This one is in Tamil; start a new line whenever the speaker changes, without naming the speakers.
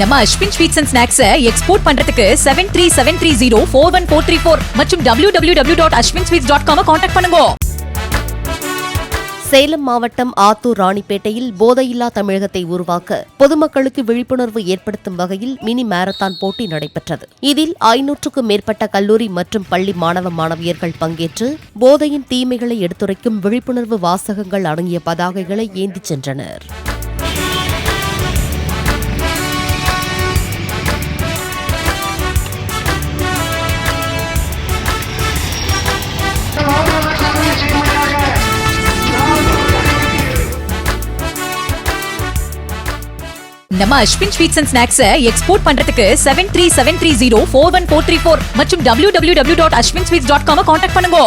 நம்ம Ashwin sweets and snacks export பண்றதுக்கு 7373041434 மற்றும் www.ashwinsweets.com கான்டாக்ட் பண்ணுங்க.
சேலம் மாவட்டம் ஆத்தூர் ராணிப்பேட்டையில் போதையில்லா தமிழகத்தை உருவாக்க பொதுமக்களுக்கு விழிப்புணர்வு ஏற்படுத்தும் வகையில் மினி மாரத்தான் போட்டி நடைபெற்றது. இதில் 500க்கும் மேற்பட்ட கல்லூரி மற்றும் பள்ளி மாணவ மாணவியர்கள் பங்கேற்று போதையின் தீமைகளை எடுத்துரைக்கும் விழிப்புணர்வு வாசகங்கள் அடங்கிய பதாகைகளை ஏந்திச் சென்றனர்.
நம்ம Ashwin sweets and snacks export பண்றதுக்கு 7373041434 மற்றும் www.ashwinsweets.com கான்டாக்ட் பண்ணுங்க.